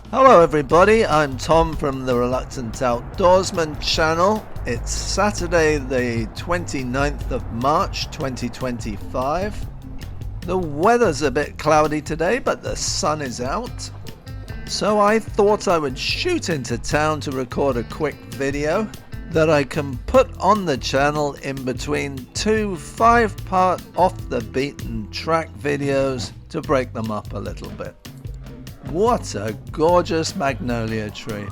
Hello everybody, I'm Tom from the Reluctant Outdoorsman channel. It's Saturday the 29th of March 2025. The weather's a bit cloudy today, but the sun is out. So I thought I would shoot into town to record a quick video that I can put on the channel in between two 5-part off the beaten track videos to break them up a little bit. What a gorgeous magnolia tree.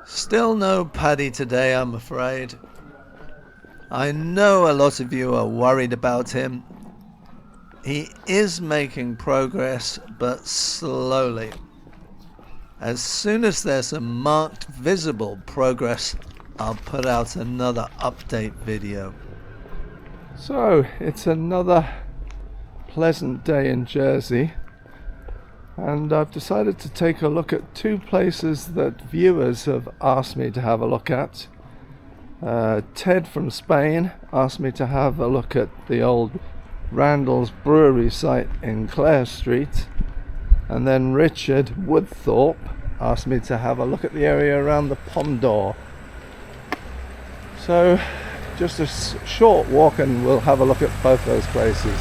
Still no Paddy today, I'm afraid. I know a lot of you are worried about him. He is making progress, but slowly. As soon as there's a marked visible progress, I'll put out another update video. So, it's another pleasant day in Jersey, and I've decided to take a look at two places that viewers have asked me to have a look at. Ted from Spain asked me to have a look at the old Randall's Brewery site in Clare Street, and then Richard Woodthorpe asked me to have a look at the area around the Pomme. So just a short walk and we'll have a look at both those places.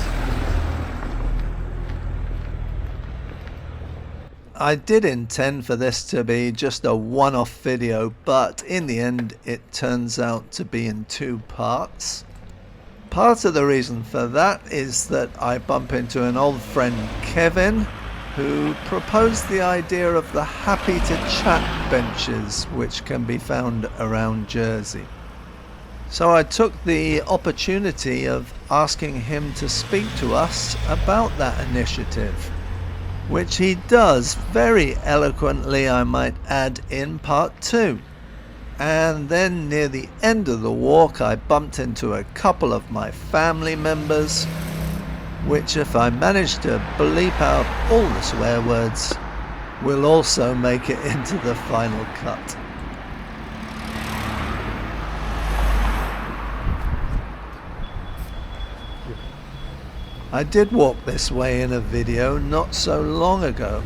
I did intend for this to be just a one-off video, but in the end it turns out to be in two parts. Part of the reason for that is that I bump into an old friend, Kevin, who proposed the idea of the happy to chat benches which can be found around Jersey. So I took the opportunity of asking him to speak to us about that initiative, which he does very eloquently, I might add, in part 2. And then near the end of the walk I bumped into a couple of my family members, which, if I manage to bleep out all the swear words, will also make it into the final cut. I did walk this way in a video not so long ago,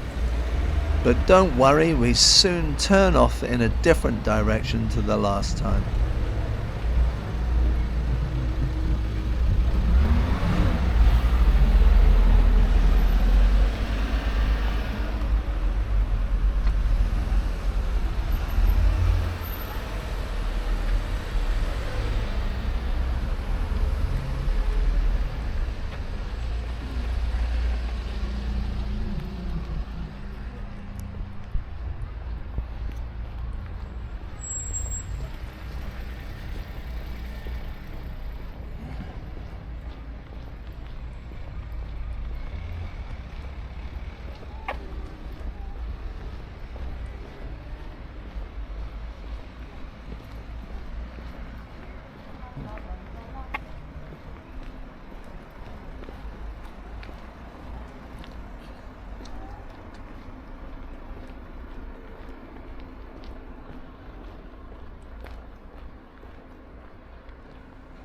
but don't worry, we soon turn off in a different direction to the last time.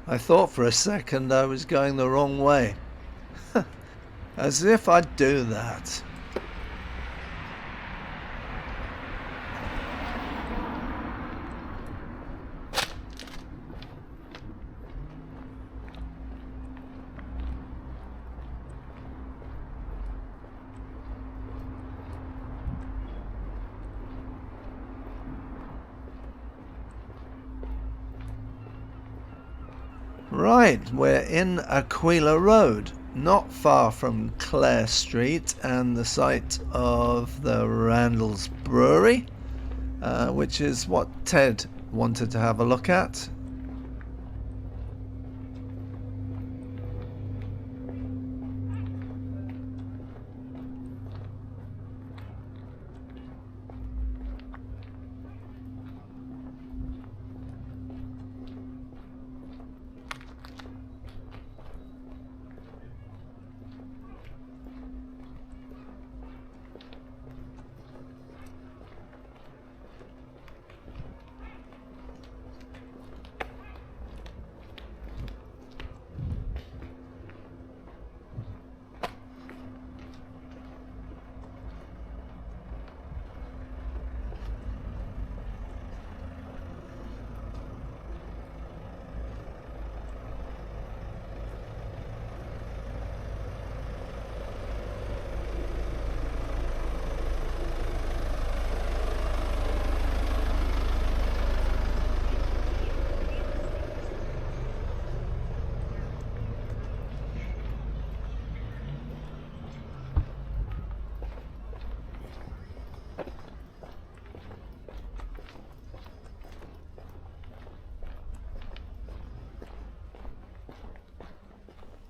I thought for a second I was going the wrong way. As if I'd do that. Right, we're in Aquila Road, not far from Clare Street and the site of the Randall's Brewery, which is what Ted wanted to have a look at.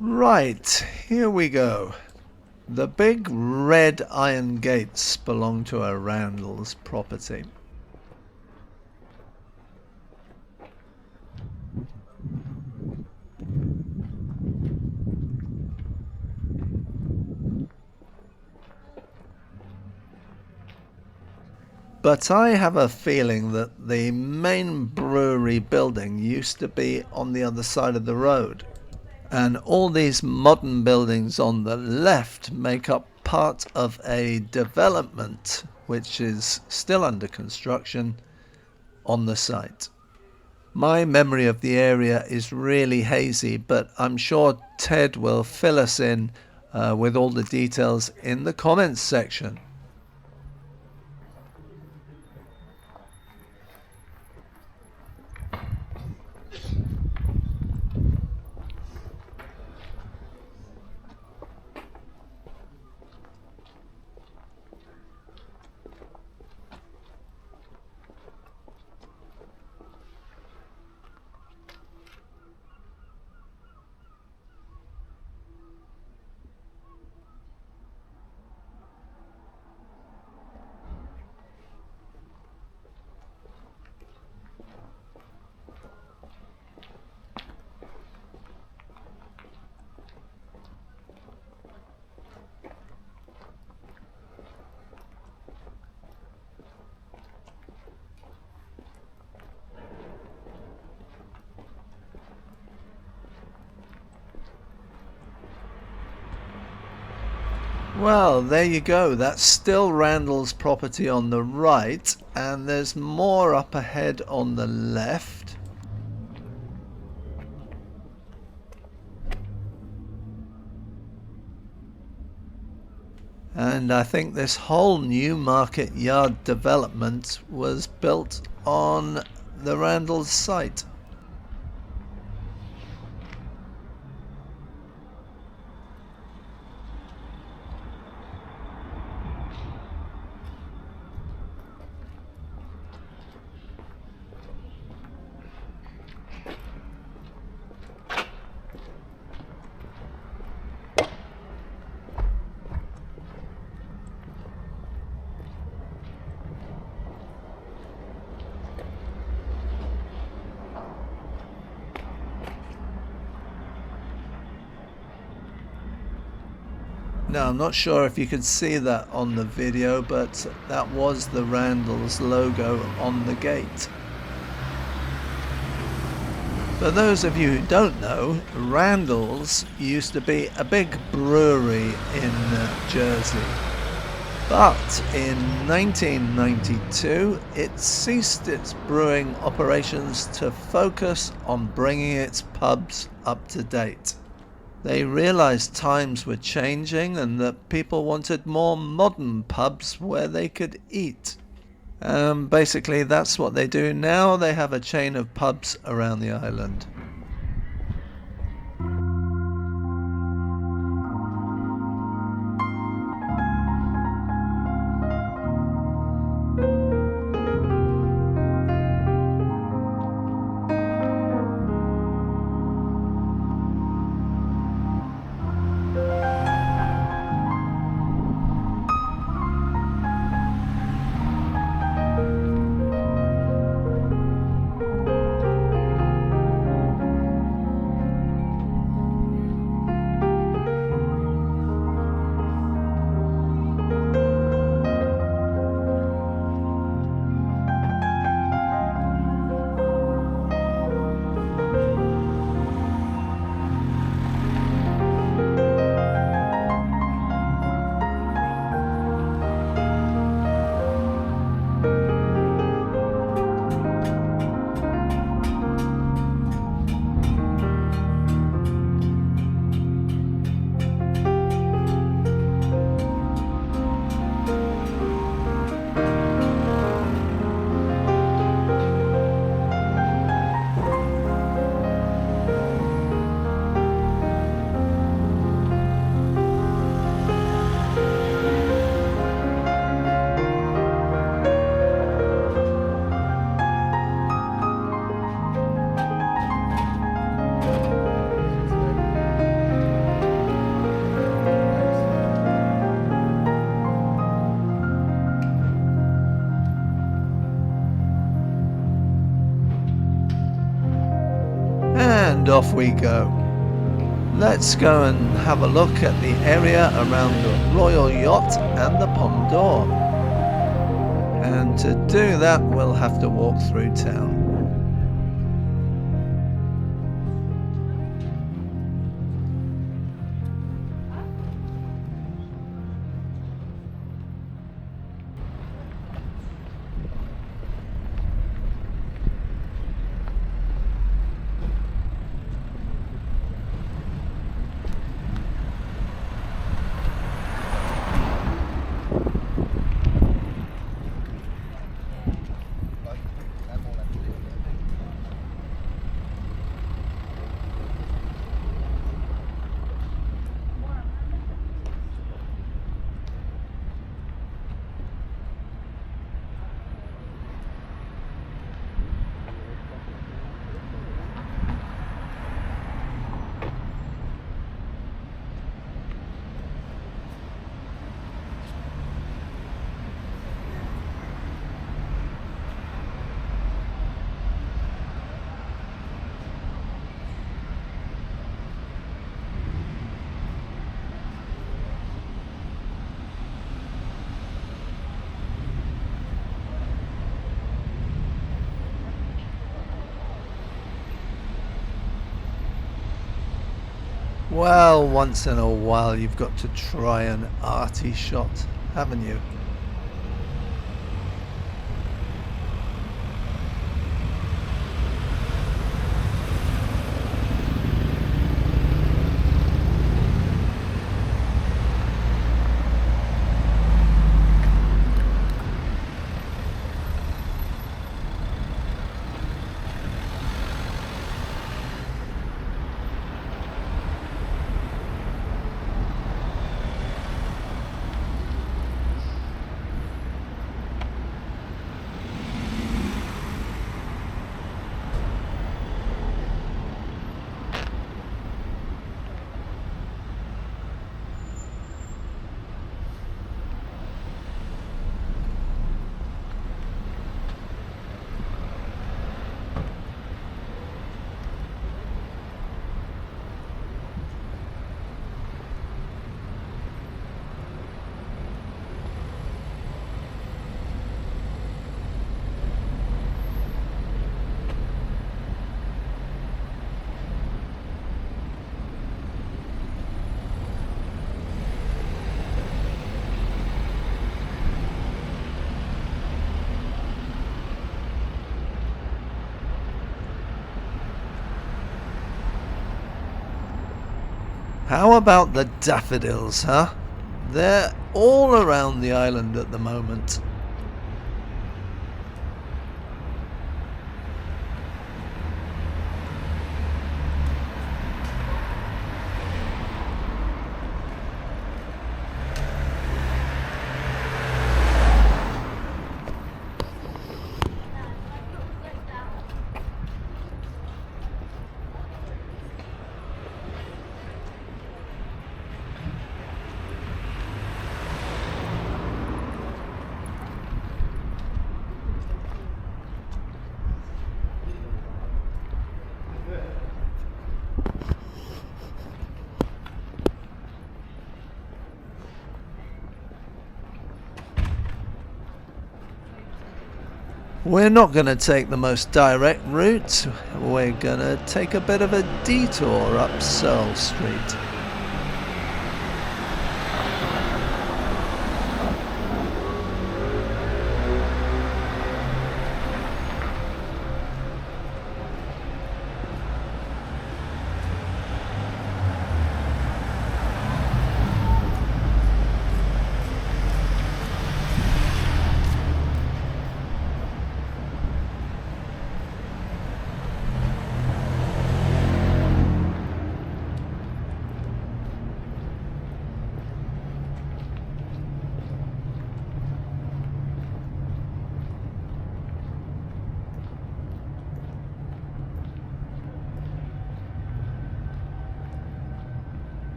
Right, here we go. The big red iron gates belong to a Randall's property. But I have a feeling that the main brewery building used to be on the other side of the road. And all these modern buildings on the left make up part of a development which is still under construction on the site. My memory of the area is really hazy, but I'm sure Ted will fill us in with all the details in the comments section. Well, there you go. That's still Randall's property on the right, and there's more up ahead on the left. And I think this whole new market yard development was built on the Randall's site. Now, I'm not sure if you could see that on the video, but that was the Randall's logo on the gate. For those of you who don't know, Randall's used to be a big brewery in Jersey. But in 1992, it ceased its brewing operations to focus on bringing its pubs up to date. They realized times were changing and that people wanted more modern pubs where they could eat. Basically, that's what they do now. They have a chain of pubs around the island. off we go. Let's go and have a look at the area around the Royal Yacht and the Pomme d'Or. And to do that, we'll have to walk through town. Well, once in a while you've got to try an arty shot, haven't you? How about the daffodils, huh? They're all around the island at the moment. We're not going to take the most direct route. We're going to take a bit of a detour up Searle Street.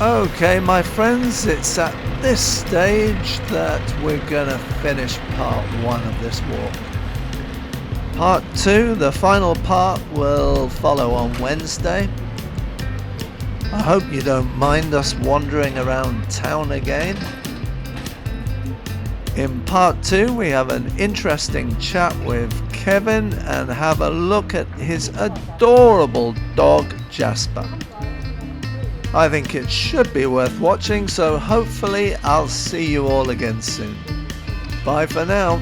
Okay, my friends, it's at this stage that we're gonna finish part 1 of this walk. Part 2, the final part, will follow on Wednesday. I hope you don't mind us wandering around town again. In part 2, we have an interesting chat with Kevin and have a look at his adorable dog Jasper. I think it should be worth watching, so hopefully I'll see you all again soon. Bye for now.